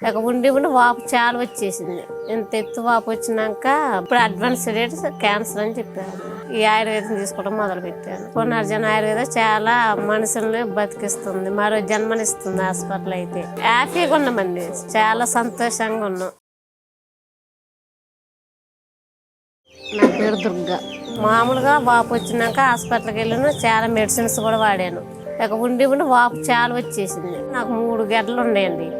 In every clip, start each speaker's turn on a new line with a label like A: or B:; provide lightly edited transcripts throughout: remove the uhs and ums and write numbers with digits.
A: ఇక ఉండి వాపు చాలా వచ్చేసింది. ఇంత ఎత్తు వాపు వచ్చినాక ఇప్పుడు అడ్వాన్స్ రేట్ క్యాన్సర్ అని చెప్పారు. ఈ ఆయుర్వేదం తీసుకోవడం మొదలు పెట్టాను. పునర్జన ఆయుర్వేదం చాలా మనుషుల్ని బతికిస్తుంది, మరో జన్మనిస్తుంది. హాస్పిటల్ అయితే హ్యాపీగా ఉన్నామండి, చాలా సంతోషంగా ఉన్నాం. నా పేరు దుర్గా. మామూలుగా వాపు వచ్చినాక హాస్పిటల్కి వెళ్ళాను, చాలా మెడిసిన్స్ కూడా వాడాను. ఇక ఉండి వాపు చాలా వచ్చేసింది. నాకు 3 గడ్డలు ఉన్నాయండి.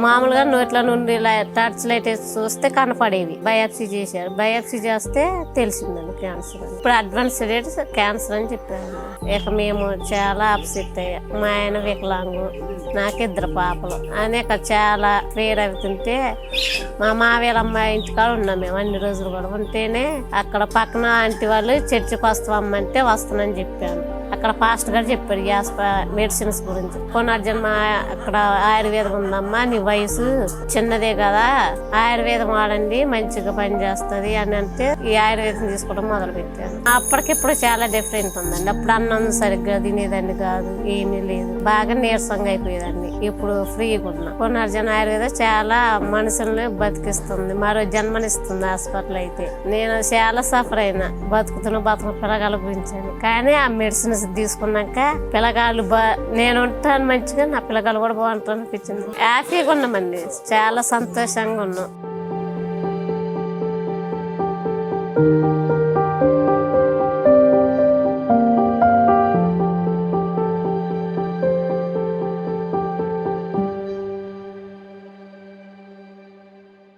A: మామూలుగా నోట్ల నుండి టచ్ లైట్ వేసి చూస్తే కనపడేవి. బయాప్సీ చేశారు, బయాప్సీ చేస్తే తెలిసిందండి క్యాన్సర్. ఇప్పుడు అడ్వాన్స్ రేట్ క్యాన్సర్ అని చెప్పారు. ఇక మేము చాలా అప్సెట్ అయ్యా. మా ఆయన వికలాంగు, నాకు 2 పాపలు. అనేక చాలా ఫేర్ అవుతుంటే మా మావేల అమ్మాయి ఇంటికాడ ఉన్నాం మేము అన్ని రోజులు కూడా. ఉంటేనే అక్కడ పక్కన ఆంటీ వాళ్ళు చర్చికి వస్తామంటే వస్తానని చెప్పాను. అక్కడ పాస్టర్ గారు చెప్పాడు గ్యాస్ మెడిసిన్స్ గురించి. పునర్జన్మ అక్కడ ఆయుర్వేదం ఉందమ్మా, నీ వయసు చిన్నదే కదా, ఆయుర్వేదం వాడండి మంచిగా పని చేస్తుంది అని అంటే ఈ ఆయుర్వేదం తీసుకోవడం మొదలు పెట్టాను. అప్పటికిప్పుడు చాలా డిఫరెంట్ ఉందండి. అప్పుడు అన్నం సరిగ్గా తినేదాన్ని కాదు, ఏమీ లేదు, బాగా నీరసంగా అయిపోయేదాన్ని. ఇప్పుడు ఫ్రీగా ఉన్నా. పునర్జన ఆయుర్వేదం చాలా మనుషుల్ని బతికిస్తుంది, మరో జన్మనిస్తుంది. హాస్పిటల్ అయితే నేను చాలా సఫర్ అయినా, బతుకుతున్న పిల్లగాల గురించి. కానీ ఆ మెడిసిన్ తీసుకున్నాక పిల్లగాళ్ళు నేను ఉంటాను మంచిగా, నా పిల్లగాళ్ళు కూడా బాగుంటారు అనిపించింది. హ్యాపీగా ఉన్నామండి, చాలా సంతోషంగా ఉన్నాం.